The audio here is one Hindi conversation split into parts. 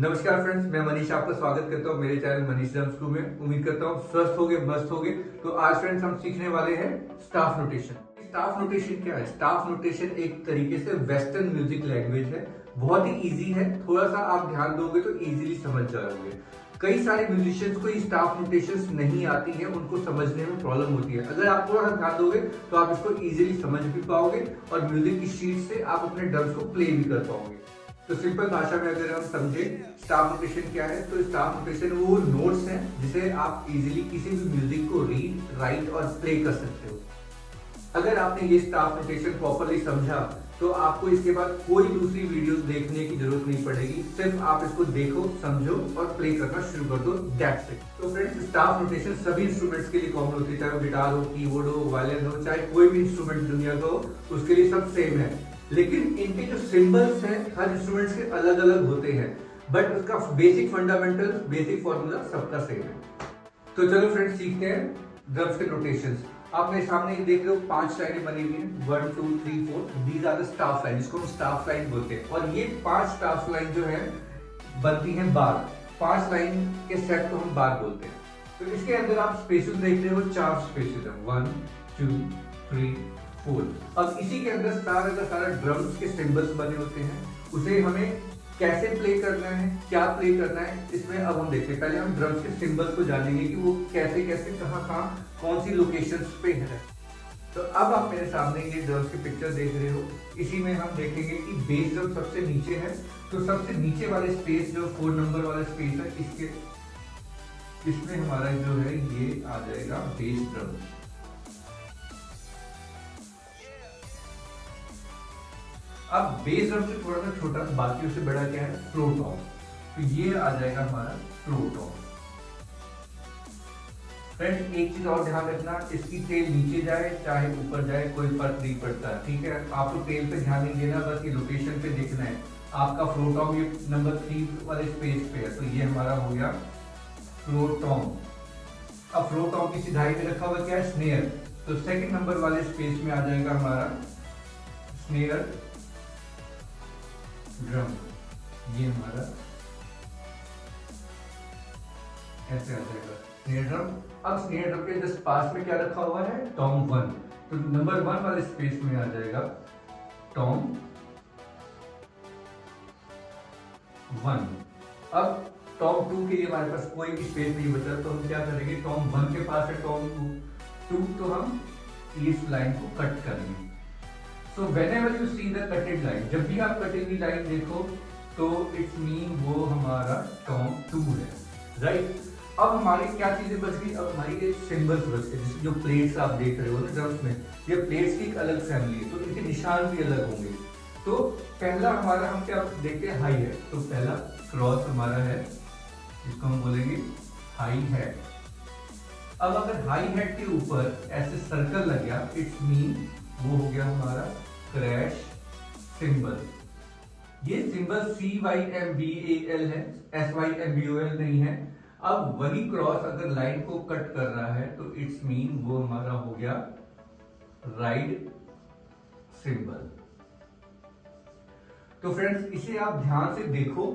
नमस्कार फ्रेंड्स, मैं मनीष आपका स्वागत करता हूँ मेरे चैनल मनीष ड्रम स्कूल में। उम्मीद करता हूँ स्वस्थ होगे, मस्त होगे। तो आज फ्रेंड्स हम सीखने वाले हैं स्टाफ नोटेशन। स्टाफ नोटेशन क्या है? स्टाफ नोटेशन एक तरीके से वेस्टर्न म्यूजिक लैंग्वेज है। बहुत ही इजी है, थोड़ा सा आप ध्यान दोगे तो इजीली समझ जाओगे। कई सारे म्यूजिशियंस को ये स्टाफ नोटेशंस नहीं आती है, उनको समझने में प्रॉब्लम होती है। अगर आप थोड़ा सा ध्यान दोगे तो आप इसको इजीली समझ भी पाओगे और म्यूजिक की शीट से आप अपने ड्रम्स को प्ले भी कर पाओगे। तो सिंपल भाषा में अगर हम समझे स्टाफ नोटेशन क्या है, तो स्टाफ नोटेशन वो नोट्स हैं जिसे आप इजीली किसी भी म्यूजिक को रीड, राइट और प्ले कर सकते हो। अगर आपने ये स्टाफ नोटेशन प्रॉपरली समझा तो आपको इसके बाद कोई दूसरी वीडियोस देखने की जरूरत नहीं पड़ेगी। सिर्फ आप इसको देखो, समझो और प्ले करना शुरू कर दो। That's it. तो फ्रेंड्स, स्टाफ नोटेशन सभी इंस्ट्रूमेंट्स के लिए कॉमन होती है, चाहे वो गिटार हो, कीबोर्ड हो, वायलिन हो, चाहे कोई भी इंस्ट्रूमेंट दुनिया का हो, उसके लिए सब सेम है। लेकिन इनके जो सिंबल्स हैं हर इंस्ट्रूमेंट्स के अलग अलग होते हैं, बट उसका बेसिक फंडामेंटल, बेसिक फॉर्मूला सबका सेम है। तो चलो फ्रेंड्स, सीखते हैं ड्रम्स के नोटेशंस। आपने सामने ये देख रहे हो 5 लाइनें बनी हुई हैं, 1 2 3 4। These are the staff line, जिसको हम स्टाफ लाइन बोलते हैं। और ये 5 स्टाफ लाइन जो है बनती हैं बार। 5 लाइन के सेट को हम बार बोलते हैं। तो इसके अंदर आप स्पेसेस देख रहे हो, 4 स्पेसेस है, 1 2 3 4। अब इसी के अंदर सारा का सारा ड्रम्स के सिंबल्स बने होते हैं। उसे हमें कैसे प्ले करना है, क्या प्ले करना है, इसमें अब हम देखते हैं। पहले हम ड्रम्स के सिंबल्स को जानेंगे कि वो कैसे कैसे, कहाँ कहाँ, कौन सी लोकेशंस पे है। तो अब आप मेरे सामने ये ड्रम्स की पिक्चर देख रहे हो। इसी में हम देखेंगे कि बेस ड्रम सबसे नीचे है, तो सबसे नीचे वाले स्पेस जो 4 नंबर वाला स्पेस है, इसमें हमारा जो है ये आ जाएगा बेस ड्रम। अब बेस ड्रम से थोड़ा सा छोटा, बाकियों से बड़ा क्या है, फ्लोर टॉम। तो ये आ जाएगा हमारा फ्लोर टॉम। फ्रेंड्स, एक चीज और ध्यान रखना, इसकी टेल नीचे जाए चाहे ऊपर जाए कोई फर्क नहीं पड़ता, ठीक है। आपको टेल पे ध्यान नहीं देना, बस ये लोकेशन पे देखना है। आपका फ्लोर टॉम ये नंबर 3 वाले स्पेस पे है, तो ये हमारा हो गया फ्लोर टॉम। अब फ्लोर टॉम की सिधाई में रखा हुआ क्या है, स्नेयर। तो सेकंड नंबर वाले स्पेस में आ जाएगा हमारा स्नेयर ड्रम। ये हमारा ऐसे आ जाएगा स्नेयर ड्रम। अब स्नेयर ड्रम के जस्ट पास में क्या रखा हुआ है, टॉम 1। तो नंबर 1 वाले स्पेस में आ जाएगा टॉम 1। अब टॉम 2 के लिए हमारे पास कोई भी स्पेस नहीं बचा, तो हम क्या करेंगे, टॉम 1 के पास है टॉम 2, तो हम इस लाइन को कट करेंगे। So whenever you see the cutted line, जब भी आप कटी हुई लाइन देखो तो इट्स मीन वो हमारा टॉम 2 है, राइट। अब हमारी क्या चीजें बच गई, अब हमारी ये सिंबल्स बच गए। जैसे जो प्लेट्स आप देख रहे हो ना ड्रम्स में, ये प्लेट्स की एक अलग फैमिली है, तो इनके निशान भी अलग होंगे। तो पहला हमारा हम क्या देखते हैं, हाई है। तो पहला क्रॉस हमारा है, इसको हम बोलेंगे हाई हेड। अब अगर हाई हेड के ऊपर ऐसे सर्कल लग गया, इट्स मीन वो हो गया हमारा क्रैश सिंबल। ये सिंबल CYMBAL है, SYMBOL नहीं है। अब वही क्रॉस अगर लाइन को कट कर रहा है तो इट्स मीन वो हमारा हो गया राइड सिंबल। तो फ्रेंड्स, इसे आप ध्यान से देखो,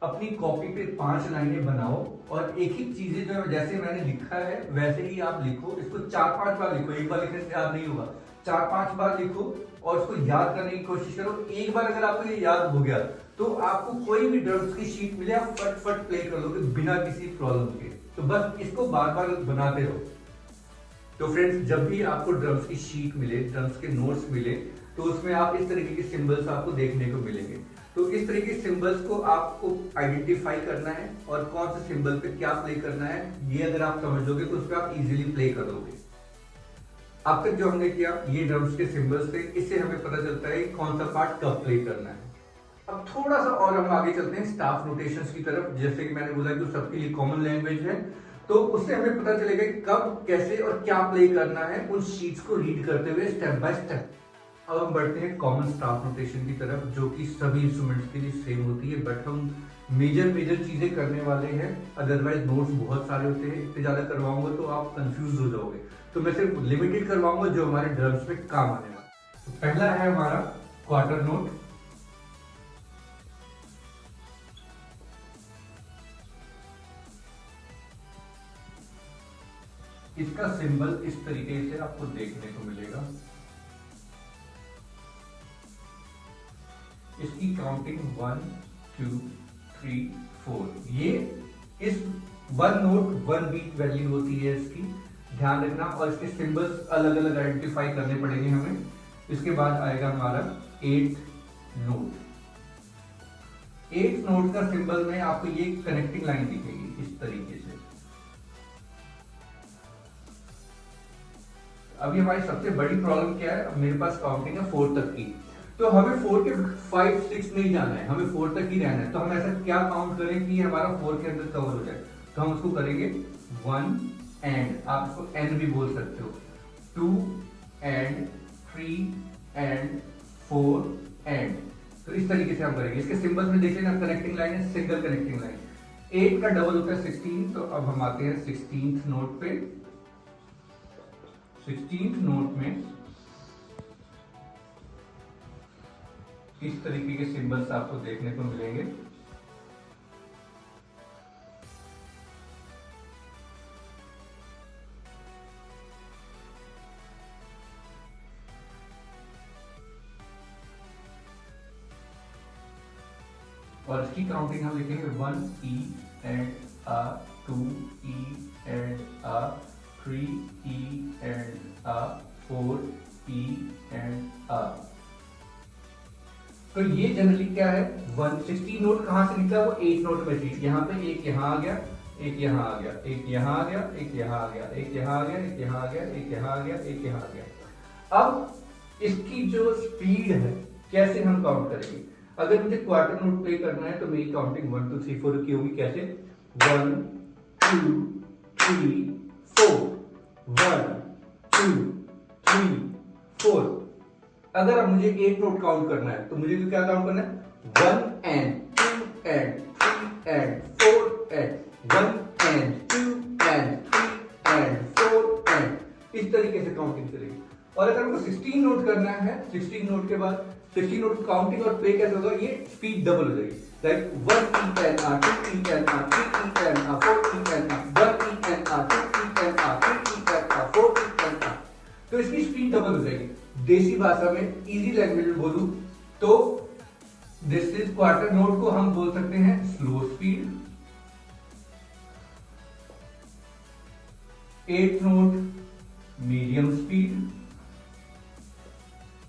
अपनी कॉपी पे 5 लाइनें बनाओ और एक ही चीजें जो जैसे मैंने लिखा है वैसे ही आप लिखो। इसको 4-5 बार लिखो, एक बार लिखने से याद नहीं होगा। 4-5 बार लिखो और उसको याद करने की कोशिश करो। एक बार अगर आपको ये याद हो गया तो आपको कोई भी ड्रम्स की शीट मिले, आप फट प्ले कर लोगे बिना किसी प्रॉब्लम के। तो बस इसको बार बार बनाते रहो। तो फ्रेंड्स, जब भी आपको ड्रम्स की शीट मिले, ड्रम्स के नोट्स मिले, तो उसमें आप इस तरीके के सिंबल्स आपको देखने को मिलेंगे। तो इस तरीके के सिंबल्स को आपको आइडेंटिफाई करना है और कौन से सिंबल पे क्या प्ले करना है, ये अगर आप समझोगे तो उस पर आप इजीली प्ले करोगे। अब तक जो हमने किया ये ड्रम्स के सिंबल्स थे, इससे हमें पता चलता है कौन सा पार्ट कब प्ले करना है। अब थोड़ा सा और हम आगे चलते हैं स्टाफ नोटेशंस की तरफ। जैसे कि मैंने बोला कि सबके लिए कॉमन लैंग्वेज है, तो उससे हमें पता चलेगा कि कब, कैसे और क्या प्ले करना है, उन शीट्स को रीड करते हुए स्टेप बाय स्टेप। अब हम बढ़ते हैं कॉमन स्टाफ नोटेशन की तरफ, जो कि सभी इंस्ट्रूमेंट्स के लिए सेम होती है, बट हम मेजर चीजें करने वाले हैं। अदरवाइज नोट्स बहुत सारे होते हैं, इतने ज्यादा करवाऊंगा तो आप कंफ्यूज हो जाओगे। तो मैं सिर्फ लिमिटेड करवाऊंगा जो हमारे ड्रम्स में काम आने वाला। तो पहला है हमारा क्वार्टर नोट। इसका सिंबल इस तरीके से आपको देखने को मिलेगा। इसकी काउंटिंग 1 2 3 4, ये इस 1 नोट 1 बीट वैल्यू होती है इसकी, ध्यान रखना। और इसके सिंबल्स अलग अलग आइडेंटिफाई करने पड़ेंगे हमें। इसके बाद आएगा हमारा 8 नोट। 8 नोट का सिंबल में आपको ये कनेक्टिंग लाइन दिखेगी इस तरीके से। अभी हमारी सबसे बड़ी प्रॉब्लम क्या है, अब मेरे पास काउंटिंग है 4 तक की, तो हमें 4 के 5 6 नहीं जाना है, हमें 4 तक ही रहना है। तो हम ऐसा क्या काउंट करें कि हमारा 4 के अंदर कवर हो जाए, तो हम उसको करेंगे 1 एंड, आप इसको एन भी बोल सकते हो, 2 एंड 3 एंड 4 एंड। तो इस तरीके से हम करेंगे। इसके सिंबल्स में देख लेना, कनेक्टिंग लाइन है, सिंगल कनेक्टिंग लाइन। 8 का डबल होता है 16, तो अब हम आते हैं 16th नोट पे। 16th नोट में इस तरीके के सिंबल्स आपको देखने को मिलेंगे। और इसकी काउंटिंग हम लिखेंगे 1 E and A, 2 E and A, 3 E and A, 4 E and A। तो ये जनरली क्या है, 160 नोट कहां से निकला, वो 8 नोट में थी। यहाँ पे एक यहाँ आ गया, एक यहाँ आ गया, एक यहाँ आ गया, एक यहाँ आ गया, एक यहाँ आ गया, एक यहाँ आ गया, एक यहाँ आ गया, एक यहाँ आ गया। अब इसकी जो स्पीड है कैसे हम काउंट करेंगे। अगर मुझे क्वार्टर नोट प्ले करना है तो मेरी काउंटिंग 1 2 3 4 की होगी। कैसे, 1 2 3 4, 1 2 3 4। अगर अब मुझे 8 नोट काउंट करना है तो मुझे तो क्या काउंट करना है, 1 and 2 and 3 and 4 and, 1 and 2 and 3 and 4 and, इस तरीके से काउंटिंग करेंगे। और अगर हमको 16 नोट करना है, 16 नोट के बाद 16 नोट काउंटिंग और प्ले कैसे होगा, ये स्पीड डबल हो जाएगी। Like 1 E and A, 2 E and A, 3 E and A, 4 E and A, 1 E and A, 2 E and A, 3 E and A, 4 E and A। तो इसकी स्पीड डबल हो जाएगी। देसी भाषा में, इजी लैंग्वेज में बोलूं तो दिस इज क्वार्टर नोट को हम बोल सकते हैं slow speed. 8th note medium speed,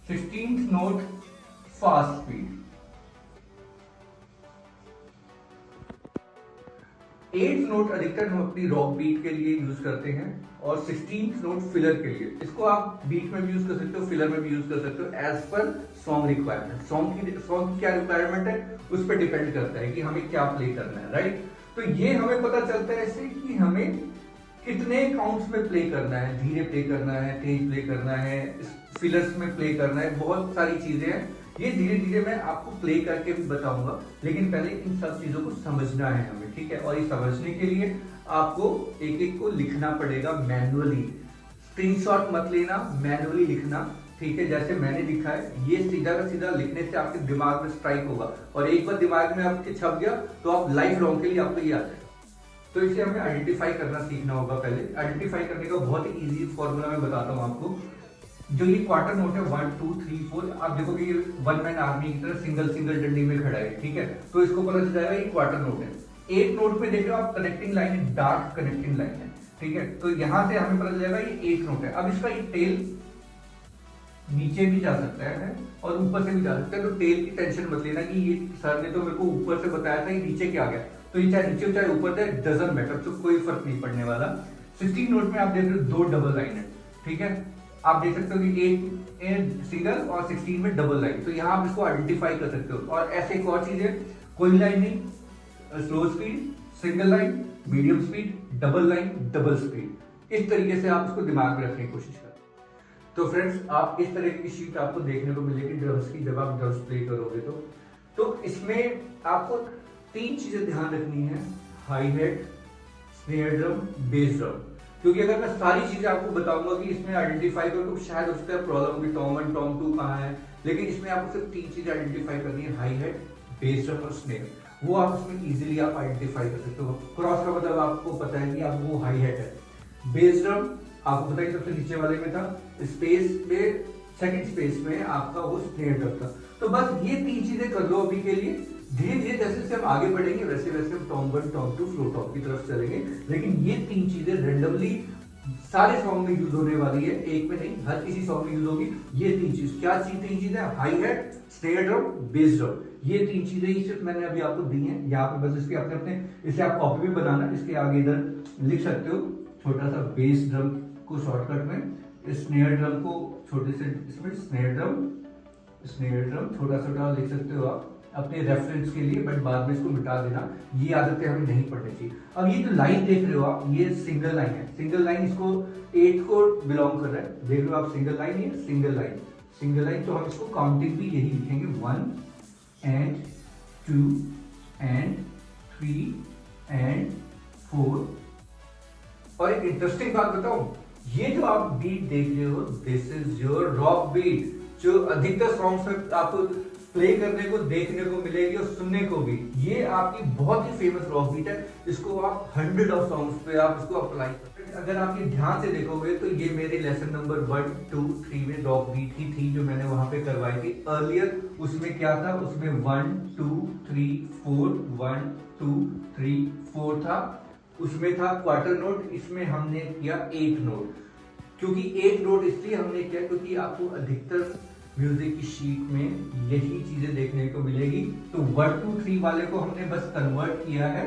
16th note fast speed. 8th note अधिकतर हम अपनी रॉक बीट के लिए यूज करते हैं और 16th नोट फिलर के लिए। इसको आप बीट में भी यूज कर सकते हो, फिलर में भी यूज कर सकते हो, as per song requirement. Song की क्या रिक्वायरमेंट है उस पर डिपेंड करता है कि हमें क्या प्ले करना है, राइट। तो ये हमें पता चलता है इससे कि हमें कितने काउंट्स में प्ले करना है, धीरे प्ले करना है, तेज प्ले करना है, फिलर्स में प्ले करना है, बहुत सारी चीजें हैं। ये धीरे धीरे मैं आपको प्ले करके भी बताऊंगा, लेकिन पहले इन सब चीजों को समझना है हमें, ठीक है। और ये समझने के लिए आपको एक एक को लिखना पड़ेगा मैनुअली। स्क्रीनशॉट मत लेना, मैनुअली लिखना, ठीक है। जैसे मैंने लिखा है, ये सीधा का सीधा लिखने से आपके दिमाग में स्ट्राइक होगा और एक बार दिमाग में आपके छप गया तो आप लाइफ लॉन्ग के लिए आपको ये आ जाएगा। तो इसे हमें आइडेंटिफाई करना सीखना होगा। पहले आइडेंटिफाई करने का बहुत ही इजी फॉर्मूला मैं बताता हूँ आपको। जो ये क्वार्टर नोट है 1 2 3 4, आप देखो कि ये वन मैन आर्मी की तरह सिंगल सिंगल डंडी में खड़ा है, ठीक है। तो इसको पता चल जाएगा ये क्वार्टर नोट है। 8 नोट में देख रहे हो आप, कनेक्टिंग लाइन है, डार्क कनेक्टिंग लाइन है, ठीक है। तो यहां से हमें पता चल जाएगा ये 8 नोट है। अब इसका ये टेल नीचे भी जा सकता है और ऊपर से भी जा सकता है, तो टेल की टेंशन मत लेना कि ये सर ने तो मेरे को ऊपर से बताया था, ये नीचे क्या गया। तो ये चाहे नीचे चाहे ऊपर जाए, डजंट मैटर, तो कोई फर्क नहीं पड़ने वाला। 16 नोट में आप देख रहे हो 2 डबल लाइन है, ठीक है। आप देख सकते हो कि 8 सिंगल और 16 में डबल लाइन, तो यहाँ आप इसको आइडेंटिफाई कर सकते हो। और ऐसे एक और चीज है, कोई लाइन नहीं, slow speed, single line, medium speed, double line, double speed, इस तरीके से आप इसको दिमाग में रखने की कोशिश करें। तो फ्रेंड्स, आप इस तरह की शीट आपको देखने को मिलेगी ड्रम्स की, जब आप ड्रम्स प्ले करोगे तो इसमें आपको 3 चीजें ध्यान रखनी है, high head, snare drum, base drum. क्योंकि अगर मैं सारी चीजें आपको बताऊंगा कि इसमें आइडेंटिफाई करो तो शायद उस पर प्रॉब्लम होगी, टॉम 1 टॉम 2 कहाँ है, लेकिन इसमें आपको सिर्फ 3 चीजें आइडेंटिफाई करनी है, हाई हेड, बेस ड्रम और स्नेयर। वो आप इसमें इजीली आप आइडेंटिफाई कर सकते हो। क्रॉस का मतलब आपको पता है कि आप वो हाई हेड है, बेस ड्रम आपको पता है सबसे नीचे वाले में था, स्पेस में सेकंड स्पेस में आपका वो स्नेयर ड्रम था। तो बस ये 3 चीजें कर लो अभी के लिए। धीरे धीरे जैसे जैसे हम आगे बढ़ेंगे वैसे वैसे हम टॉम 1 टॉम 2 फ्लो टॉप की तरफ चलेंगे, लेकिन ये 3 चीजें रेंडमली सारे सॉन्ग में यूज होने वाली है, एक में नहीं, हर किसी सॉन्ग में यूज होगी। ये 3 चीज क्या चीज 3 चीजें, hi hat, snare drum, base drum, ये 3 चीजें ही सिर्फ मैंने अभी आपको दी हैं। यहाँ पे बस इसके अपने अपने, इसे आप कॉपी भी बनाना, इसके आगे इधर लिख सकते हो छोटा सा बेस ड्रम को शॉर्टकट में, स्नेयर ड्रम को छोटे से इसमें स्नेयर ड्रम छोटा छोटा लिख सकते हो आप अपने रेफरेंस के लिए, बट बाद में इसको मिटा देना, ये आदतें हमें नहीं पढ़नी चाहिए। अब ये जो लाइन देख रहे हो आप, ये सिंगल लाइन है, सिंगल लाइन इसको 8 को बिलोंग कर रहा है, देख लो आप सिंगल लाइन, ये सिंगल लाइन, तो हम इसको काउंटिंग भी यही लिखेंगे 1 and 2 and 3 and 4। और एक इंटरेस्टिंग बात बताऊं, ये जो आप बीट देख रहे हो, this is your rock beat, जो अधिकतर सॉन्ग्स में आपको प्ले करने को देखने को मिलेगी और सुनने को भी। ये आपकी बहुत ही फेमस रॉक बीट है, इसको आप 100 ऑफ सॉन्ग्स पे आप इसको अप्लाई करते हैं। अगर आप ये ध्यान से देखोगे तो ये मेरे लेसन नंबर 1, 2, 3 में रॉक बीट ही थी जो मैंने वहां पे करवाई थी अर्लियर। उसमें क्या था, उसमें 1 2 3 4 1 2 3 4 था, उसमें था क्वार्टर नोट, इसमें हमने किया 8 नोट। क्योंकि 8 नोट इसलिए हमने किया क्योंकि आपको अधिकतर म्यूजिक की शीट में यही चीजें देखने को मिलेगी। तो 1 2 3 वाले को हमने बस कन्वर्ट किया है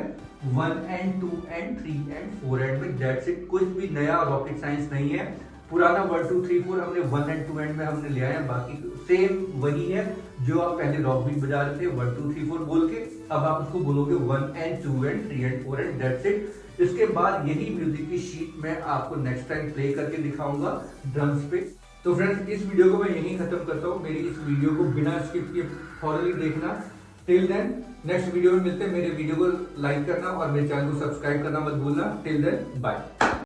1 and 2 and 3 and 4 एंड में, दैट्स इट। कुछ भी नया रॉकेट साइंस नहीं है। पुराना 1 2 3 4 हमने 1 and 2 एंड में हमने ले आया, बाकी सेम वही है जो आप पहले रॉक बीट बजा रहे थे 1 2 3 4 बोल के, अब आप उसको बोलोगे 1 and 2 and 3 and 4 and that's it. इसके बाद यही म्यूजिक की शीट मैं आपको नेक्स्ट टाइम प्ले करके दिखाऊंगा ड्रम्स पे। तो फ्रेंड्स, इस वीडियो को मैं यहीं खत्म करता हूँ। मेरी इस वीडियो को बिना स्किप किए थॉरली देखना। टिल देन नेक्स्ट वीडियो में मिलते हैं। मेरे वीडियो को लाइक करना और मेरे चैनल को सब्सक्राइब करना मत भूलना। Till then bye.